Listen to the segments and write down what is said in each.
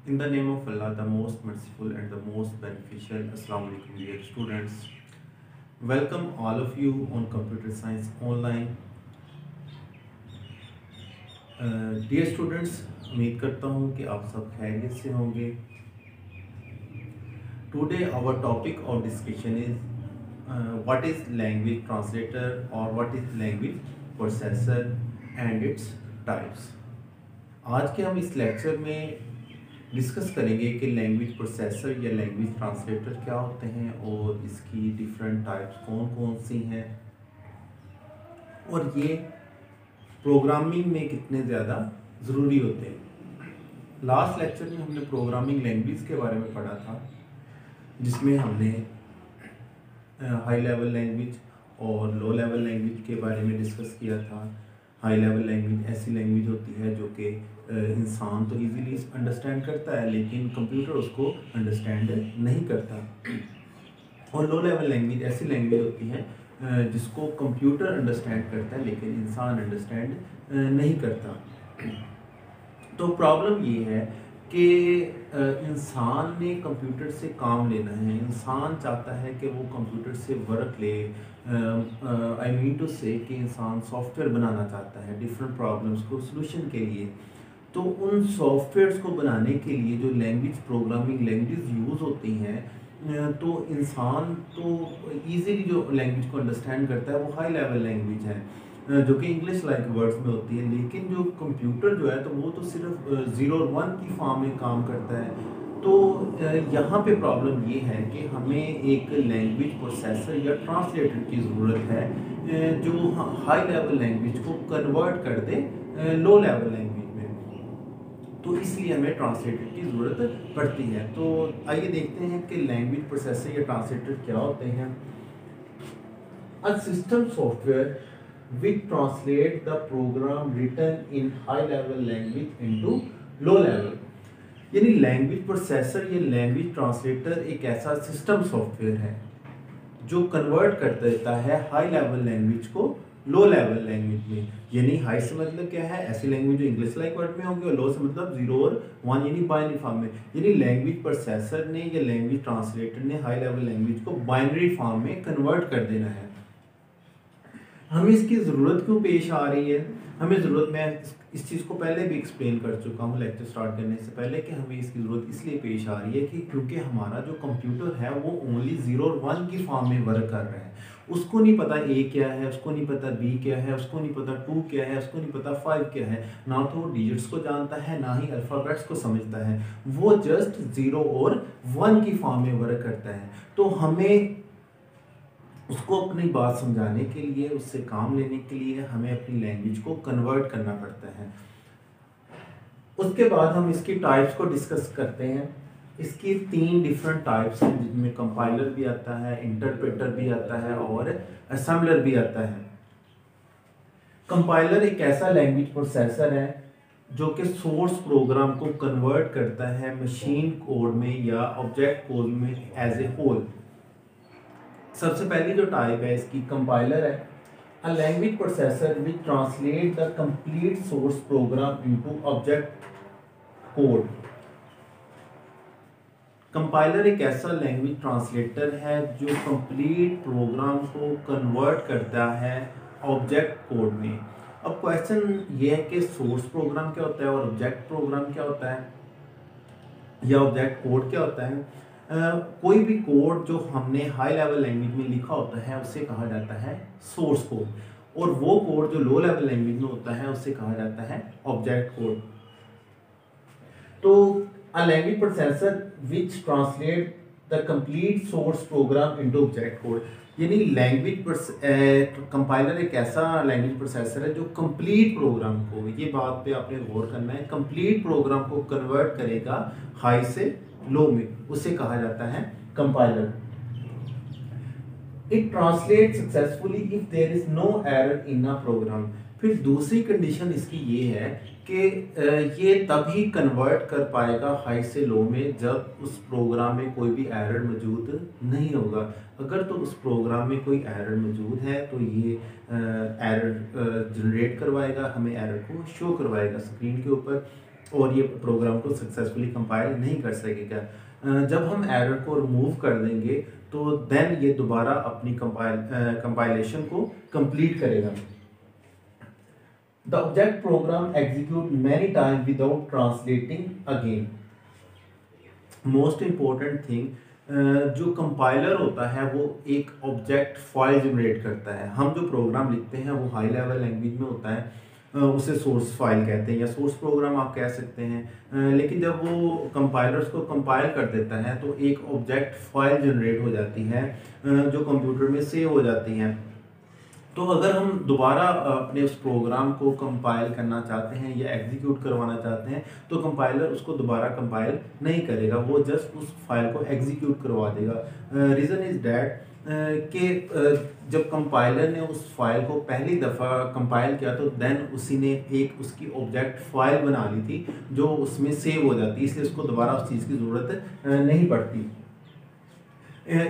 In the name of Allah, the most merciful and the most beneficial. Assalamu alaikum, dear students. Welcome all of you on Computer Science Online. Dear students, उम्मीद करता हूँ कि आप सब खैरियत से होंगे. Today our topic of discussion is what is language translator or what is language processor and its types. आज के हम इस लेक्चर में डिस्कस करेंगे कि लैंग्वेज प्रोसेसर या लैंग्वेज ट्रांसलेटर क्या होते हैं और इसकी डिफरेंट टाइप्स कौन कौन सी हैं और ये प्रोग्रामिंग में कितने ज़्यादा ज़रूरी होते हैं. लास्ट लेक्चर में हमने प्रोग्रामिंग लैंग्वेज के बारे में पढ़ा था, जिसमें हमने हाई लेवल लैंग्वेज और लो लेवल लैंग्वेज के बारे में डिस्कस किया था. हाई लेवल लैंग्वेज ऐसी लैंग्वेज होती है जो कि इंसान तो इजीली अंडरस्टैंड करता है लेकिन कंप्यूटर उसको अंडरस्टैंड नहीं करता. और लो लेवल लैंग्वेज ऐसी लैंग्वेज होती है जिसको कंप्यूटर अंडरस्टैंड करता है लेकिन इंसान अंडरस्टैंड नहीं करता. तो प्रॉब्लम ये है कि इंसान ने कंप्यूटर से काम लेना है. इंसान चाहता है कि वो कंप्यूटर से वर्क ले. आई मीन टू से कि इंसान सॉफ्टवेयर बनाना चाहता है डिफरेंट प्रॉब्लम्स को सॉल्यूशन के लिए. तो उन सॉफ्टवेयर्स को बनाने के लिए जो लैंग्वेज प्रोग्रामिंग लैंग्वेज यूज़ होती हैं तो इंसान तो ईजीली जो लैंग्वेज को अंडरस्टैंड करता है वो हाई लेवल लैंग्वेज है जो कि इंग्लिश लाइक वर्ड्स में होती है. लेकिन जो कंप्यूटर जो है तो वो तो सिर्फ 0 और 1 की फॉर्म में काम करता है. तो यहाँ पे प्रॉब्लम ये है कि हमें एक लैंग्वेज प्रोसेसर या ट्रांसलेटर की ज़रूरत है जो हाई लेवल लैंग्वेज को कन्वर्ट कर दे लो लेवल लैंग्वेज में. तो इसलिए हमें ट्रांसलेटर की ज़रूरत पड़ती है. तो आइए देखते हैं कि लैंग्वेज प्रोसेसर या ट्रांसलेटर क्या होते हैं. A system software which translate the program written in high level language into low level. यानी लैंग्वेज प्रोसेसर या लैंग्वेज ट्रांसलेटर एक ऐसा सिस्टम सॉफ्टवेयर है जो कन्वर्ट कर देता है हाई लेवल लैंग्वेज को लो लेवल लैंग्वेज में. यानी हाई से मतलब क्या है, ऐसी लैंग्वेज जो इंग्लिश लाइक वर्ड में होंगे, और लो से मतलब 0 और 1 यानी बाइनरी फॉर्म में. यानी लैंग्वेज प्रोसेसर ने या लैंग्वेज ट्रांसलेटर ने हाई लेवल लैंग्वेज को बाइनरी फॉर्म में कन्वर्ट कर देना है. हमें इसकी ज़रूरत क्यों पेश आ रही है? हमें ज़रूरत, मैं इस चीज़ को पहले भी एक्सप्लेन कर चुका हूँ लेक्चर स्टार्ट करने से पहले, कि हमें इसकी ज़रूरत इसलिए पेश आ रही है कि क्योंकि हमारा जो कंप्यूटर है वो ओनली 0 और 1 की फॉर्म में वर्क कर रहा है. उसको नहीं पता A क्या है, उसको नहीं पता B क्या है, उसको नहीं पता 2 क्या है, उसको नहीं पता 5 क्या है. ना तो वो डिजिट्स को जानता है ना ही अल्फ़ाबेट्स को समझता है. वो जस्ट 0 और 1 की फॉर्म में वर्क करता है. तो हमें उसको अपनी बात समझाने के लिए, उससे काम लेने के लिए हमें अपनी लैंग्वेज को कन्वर्ट करना पड़ता है. उसके बाद हम इसकी टाइप्स को डिस्कस करते हैं. इसकी 3 डिफरेंट टाइप्स हैं जिनमें कंपाइलर भी आता है, इंटरप्रेटर भी आता है और असेंबलर भी आता है. कंपाइलर एक ऐसा लैंग्वेज प्रोसेसर है जो कि सोर्स प्रोग्राम को कन्वर्ट करता है मशीन कोड में या ऑब्जेक्ट कोड में एज ए होल. सबसे पहली जो टाइप है इसकी कंपाइलर है. A language processor which translate the complete source program into object code. Compiler एक ऐसा लैंग्वेज ट्रांसलेटर है जो कंप्लीट प्रोग्राम को कन्वर्ट करता है ऑब्जेक्ट कोड में. अब क्वेश्चन ये है कि सोर्स प्रोग्राम क्या होता है और ऑब्जेक्ट प्रोग्राम क्या होता है या ऑब्जेक्ट कोड क्या होता है. कोई भी कोड जो हमने हाई लेवल लैंग्वेज में लिखा होता है उसे कहा जाता है सोर्स कोड, और वो कोड जो लो लेवल लैंग्वेज में होता है उसे कहा जाता है ऑब्जेक्ट कोड. तो a language processor which translate the complete source program into object code. यानी लैंग्वेज कंपाइलर एक ऐसा लैंग्वेज प्रोसेसर है जो कंप्लीट प्रोग्राम को, ये बात पे आपने गौर करना है, कंप्लीट प्रोग्राम को कन्वर्ट करेगा हाई से लो में, उसे कहा जाता है compiler. It translate successfully if there is no error in a program. फिर दूसरी कंडीशन इसकी ये है कि ये तभी कन्वर्ट कर पाएगा हाई से लो में जब उस प्रोग्राम में कोई भी एरर मौजूद नहीं होगा. अगर तो उस प्रोग्राम में कोई एरर मौजूद है तो ये एरर जनरेट करवाएगा, हमें एरर को शो करवाएगा स्क्रीन के ऊपर. और ये प्रोग्राम को सक्सेसफुली कंपाइल नहीं कर सकेगा। जब हम एरर को रिमूव कर देंगे तो देन ये दोबारा अपनी कंपाइलेशन को कंप्लीट करेगा। The object program execute many time without translating again. Most important thing, जो कंपाइलर होता है वो एक ऑब्जेक्ट फाइल जनरेट करता है। हम जो प्रोग्राम लिखते हैं वो हाई लेवल लैंग्वेज में होता है, उसे सोर्स फाइल कहते हैं या सोर्स प्रोग्राम आप कह सकते हैं। लेकिन जब वो कंपाइलर्स को कंपाइल कर देता है तो एक ऑब्जेक्ट फाइल जनरेट हो जाती है जो कंप्यूटर में सेव हो जाती है। तो अगर हम दोबारा अपने उस प्रोग्राम को कंपाइल करना चाहते हैं या एग्जीक्यूट करवाना चाहते हैं तो कंपाइलर उसको दोबारा कंपाइल नहीं करेगा, वो जस्ट उस फाइल को एग्जीक्यूट करवा देगा। रीज़न इज़ डैट कि जब कंपाइलर ने उस फाइल को पहली दफ़ा कंपाइल किया तो देन उसी ने एक उसकी ऑब्जेक्ट फाइल बना ली थी जो उसमें सेव हो जाती, इसलिए उसको दोबारा उस चीज़ की ज़रूरत नहीं पड़ती।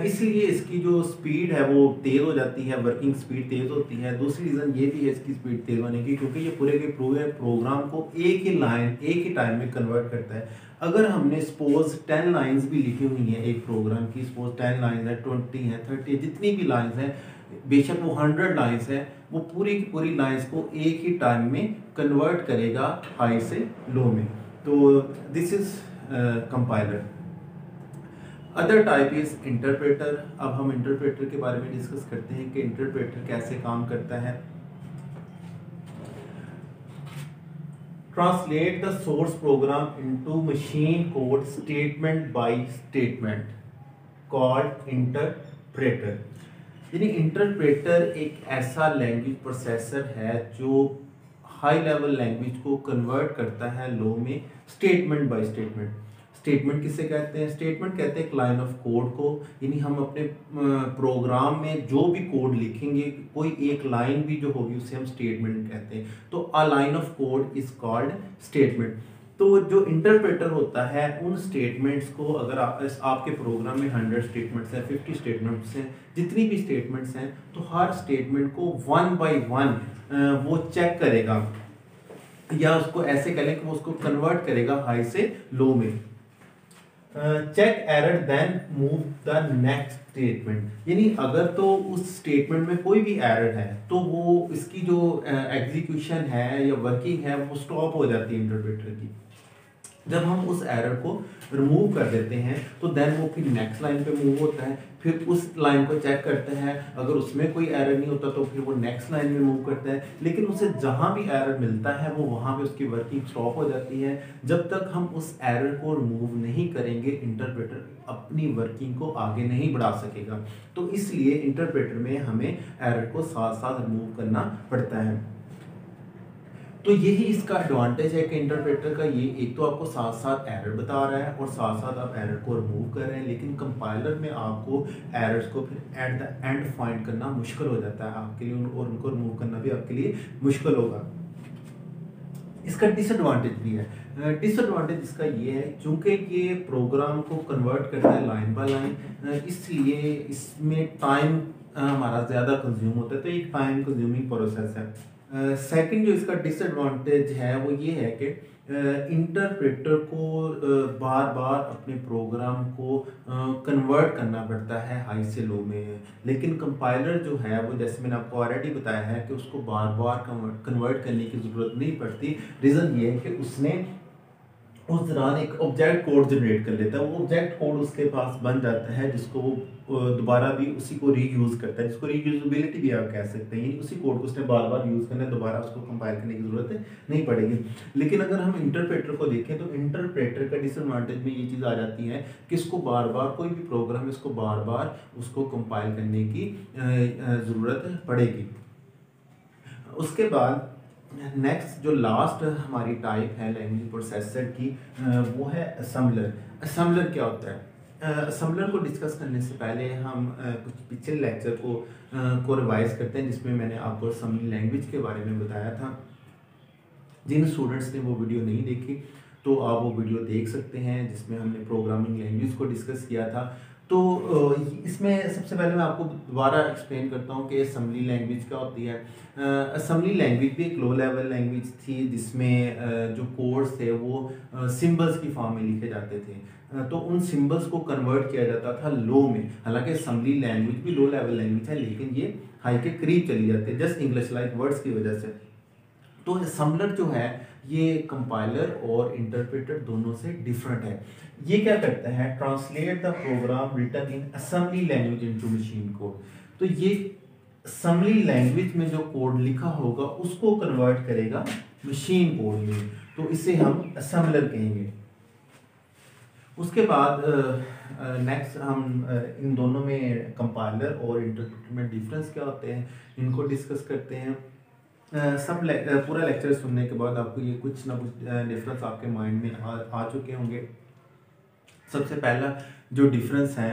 इसलिए इसकी जो स्पीड है वो तेज़ हो जाती है, वर्किंग स्पीड तेज़ होती है। दूसरी रीज़न ये भी है इसकी स्पीड तेज़ होने की क्योंकि ये पूरे के पूरे प्रोग्राम को एक ही लाइन एक ही टाइम में कन्वर्ट करता है। अगर हमने सपोज 10 लाइंस भी लिखी हुई हैं एक प्रोग्राम की, सपोज 10 लाइंस है, 20 है, 30, जितनी भी लाइंस हैं, बेशक वो 100 लाइंस हैं, वो पूरी की पूरी लाइंस को एक ही टाइम में कन्वर्ट करेगा हाई से लो में। तो this is compiler. Other type is interpreter. अब हम इंटरप्रेटर के बारे में डिस्कस करते हैं कि इंटरप्रेटर कैसे काम करता है। Translate the source program into machine code statement by statement called interpreter. यानी इंटरप्रेटर एक ऐसा लैंग्वेज प्रोसेसर है जो हाई लेवल लैंग्वेज को कन्वर्ट करता है लो में स्टेटमेंट बाय स्टेटमेंट। स्टेटमेंट किसे कहते हैं? स्टेटमेंट कहते हैं एक लाइन ऑफ कोड को, यानी हम अपने प्रोग्राम में जो भी कोड लिखेंगे कोई एक लाइन भी जो होगी उसे हम स्टेटमेंट कहते हैं। तो a line of code is called statement. तो जो इंटरप्रेटर होता है उन स्टेटमेंट्स को, अगर आपके प्रोग्राम में 100 स्टेटमेंट्स हैं, 50 स्टेटमेंट्स हैं, जितनी भी स्टेटमेंट्स हैं, तो हर स्टेटमेंट को 1 बाय 1 वो चेक करेगा या उसको ऐसे कह लें कि वो उसको कन्वर्ट करेगा हाई से लो में। Check error then move the next statement. यानी अगर तो उस स्टेटमेंट में कोई भी एरर है तो वो इसकी जो एग्जीक्यूशन है या वर्किंग है वो स्टॉप हो जाती है इंटरप्रेटर की। जब हम उस एरर को रिमूव कर देते हैं तो देन वो फिर नेक्स्ट लाइन पे मूव होता है, फिर उस लाइन को चेक करता है, अगर उसमें कोई एरर नहीं होता तो फिर वो नेक्स्ट लाइन में मूव करता है। लेकिन उसे जहां भी एरर मिलता है वो वहां पे उसकी वर्किंग स्टॉप हो जाती है। जब तक हम उस एरर को रिमूव नहीं करेंगे इंटरप्रेटर अपनी वर्किंग को आगे नहीं बढ़ा सकेगा। तो इसलिए इंटरप्रेटर में हमें एरर को साथ साथ रिमूव करना पड़ता है। तो यही इसका एडवांटेज है कि इंटरप्रेटर का ये एक तो आपको साथ साथ एरर बता रहा है और साथ साथ आप एरर को रिमूव कर रहे हैं, लेकिन कंपाइलर में आपको एरर्स को फिर एट द एंड फाइंड करना मुश्किल हो जाता है आपके लिए और उनको रिमूव करना भी आपके लिए मुश्किल होगा। इसका डिसएडवांटेज भी है। डिसएडवांटेज इसका ये है चूंकि ये प्रोग्राम को कन्वर्ट करता है लाइन बाय लाइन, इसलिए इसमें टाइम हमारा ज़्यादा कंज्यूम होता है, तो एक टाइम कंज्यूमिंग प्रोसेस है। सेकंड जो इसका डिसएडवांटेज है वो ये है कि इंटरप्रेटर को बार बार अपने प्रोग्राम को कन्वर्ट करना पड़ता है हाई से लो में। लेकिन कंपाइलर जो है वो, जैसे मैंने आपको ऑलरेडी बताया है, कि उसको बार बार कन्वर्ट करने की ज़रूरत नहीं पड़ती। रीज़न ये है कि उसने उस दौरान एक ऑब्जेक्ट कोड जनरेट कर लेता है, वो ऑब्जेक्ट कोड उसके पास बन जाता है जिसको वो दोबारा भी उसी को रीयूज़ करता है, जिसको रीयूजेबिलिटी भी आप कह सकते हैं। उसी कोड को उसने बार बार यूज़ करना है, दोबारा उसको कंपाइल करने की ज़रूरत नहीं पड़ेगी। लेकिन अगर हम इंटरप्रेटर को देखें तो इंटरप्रेटर का डिसएडवांटेज में ये चीज़ आ जाती है कि इसको बार बार कोई भी प्रोग्राम है इसको बार बार उसको कंपाइल करने की ज़रूरत पड़ेगी। उसके बाद नेक्स्ट जो लास्ट हमारी टाइप है लैंग्वेज प्रोसेसर की वो है असेंबलर। असेंबलर क्या होता है? असेंबलर को डिस्कस करने से पहले हम कुछ पिछले लेक्चर को रिवाइज करते हैं जिसमें मैंने आपको असेंबली लैंग्वेज के बारे में बताया था। जिन स्टूडेंट्स ने वो वीडियो नहीं देखी तो आप वो वीडियो देख सकते हैं जिसमें हमने प्रोग्रामिंग लैंग्वेज को डिस्कस किया था। तो इसमें सबसे पहले मैं आपको दोबारा एक्सप्लेन करता हूँ कि असेंबली लैंग्वेज क्या होती है। असेंबली लैंग्वेज भी एक लो लेवल लैंग्वेज थी जिसमें जो कोड्स थे वो सिंबल्स की फॉर्म में लिखे जाते थे। तो उन सिंबल्स को कन्वर्ट किया जाता था लो में। हालांकि असेंबली लैंग्वेज भी लो लेवल लैंग्वेज है, लेकिन ये हाई के करीब चली जाती है जस्ट इंग्लिश लाइक वर्ड्स की वजह से। तो असेंबलर जो है ये कंपाइलर और इंटरप्रेटर दोनों से डिफरेंट है। ये क्या करता है, translate the program written in assembly language into machine code. तो ये असेंबली लैंग्वेज में जो कोड लिखा होगा उसको कन्वर्ट करेगा मशीन कोड में, तो इसे हम असेंबलर कहेंगे। उसके बाद नेक्स्ट हम इन दोनों में कंपाइलर और इंटरप्रेटर में डिफरेंस क्या होते हैं इनको डिस्कस करते हैं। पूरा लेक्चर सुनने के बाद आपको ये कुछ ना कुछ डिफरेंस आपके माइंड में आ चुके होंगे। सबसे पहला जो डिफरेंस है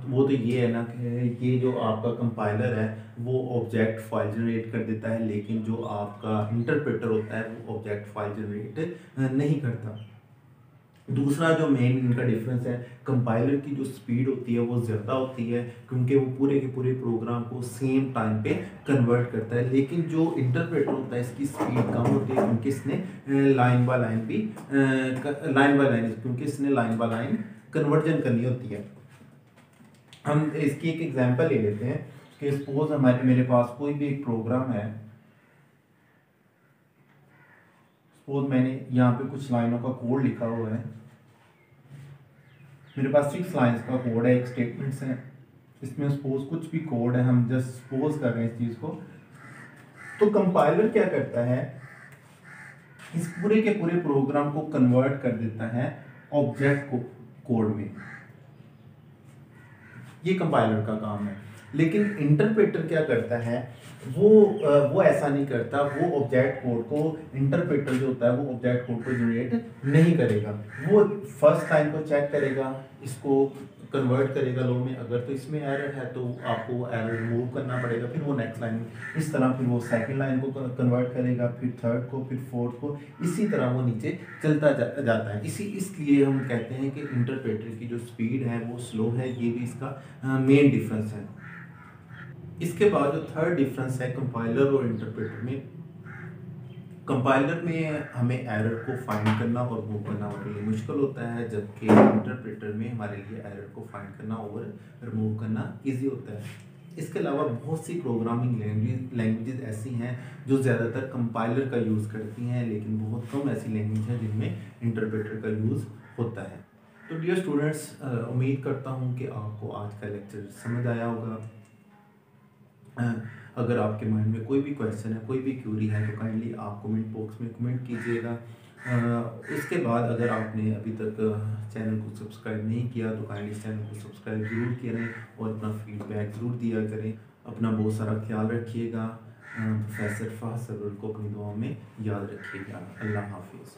वो तो ये है ना कि ये जो आपका कंपाइलर है वो ऑब्जेक्ट फाइल जनरेट कर देता है, लेकिन जो आपका इंटरप्रेटर होता है वो ऑब्जेक्ट फाइल जनरेट नहीं करता। दूसरा जो मेन इनका डिफरेंस है, कंपाइलर की जो स्पीड होती है वो ज़्यादा होती है क्योंकि वो पूरे के पूरे प्रोग्राम को सेम टाइम पे कन्वर्ट करता है, लेकिन जो इंटरप्रेटर होता है इसकी स्पीड कम होती है क्योंकि इसने लाइन बाय लाइन कन्वर्जन करनी होती है। हम इसकी एक एग्जांपल ले लेते हैं कि सपोज मेरे पास कोई भी एक प्रोग्राम है। सपोज मैंने यहाँ पे कुछ लाइनों का कोड लिखा हुआ है, मेरे पास 6 लाइंस का कोड है, एक स्टेटमेंट्स है, इसमें सपोज कुछ भी कोड है, हम जस्ट सपोज कर रहे हैं इस चीज़ को। तो कंपाइलर क्या करता है, इस पूरे के पूरे प्रोग्राम को कन्वर्ट कर देता है ऑब्जेक्ट को कोड में। ये कंपाइलर का काम है। लेकिन इंटरप्रेटर क्या करता है, वो ऐसा नहीं करता। वो ऑब्जेक्ट कोड को, इंटरप्रेटर जो होता है वो ऑब्जेक्ट कोड को जनरेट नहीं करेगा। वो फर्स्ट लाइन को चेक करेगा, इसको कन्वर्ट करेगा लो में। अगर तो इसमें एरर है तो आपको एरर रिमूव करना पड़ेगा, फिर वो नेक्स्ट लाइन में इस तरह, फिर वो सेकंड लाइन को कन्वर्ट करेगा, फिर थर्ड को, फिर फोर्थ को, इसी तरह वो नीचे चलता जाता है। इसलिए हम कहते हैं कि इंटरप्रेटर की जो स्पीड है वो स्लो है। ये भी इसका मेन डिफरेंस है। इसके बाद जो थर्ड डिफरेंस है कंपाइलर और इंटरप्रेटर में, कंपाइलर में हमें एरर को फाइंड करना और मूव करना हमारे लिए मुश्किल होता है, जबकि इंटरप्रेटर में हमारे लिए एरर को फाइंड करना और रिमूव करना इजी होता है। इसके अलावा बहुत सी प्रोग्रामिंग लैंग्वेजेस ऐसी हैं जो ज़्यादातर कंपाइलर का यूज़ करती हैं, लेकिन बहुत कम ऐसी लैंग्वेज हैं जिनमें इंटरप्रेटर का यूज़ होता है। तो डियर स्टूडेंट्स, उम्मीद करता हूँ कि आपको आज का लेक्चर समझ आया होगा। अगर आपके माइंड में कोई भी क्वेश्चन है, कोई भी क्यूरी है, तो काइंडली आप कमेंट बॉक्स में कमेंट कीजिएगा। इसके बाद अगर आपने अभी तक चैनल को सब्सक्राइब नहीं किया तो काइंडली चैनल को सब्सक्राइब ज़रूर करें और अपना फीडबैक ज़रूर दिया करें। अपना बहुत सारा ख्याल रखिएगा। प्रोफेसर फ़ाज़ सरवर को अपनी दुआओं में याद रखिएगा। अल्लाह हाफिज़।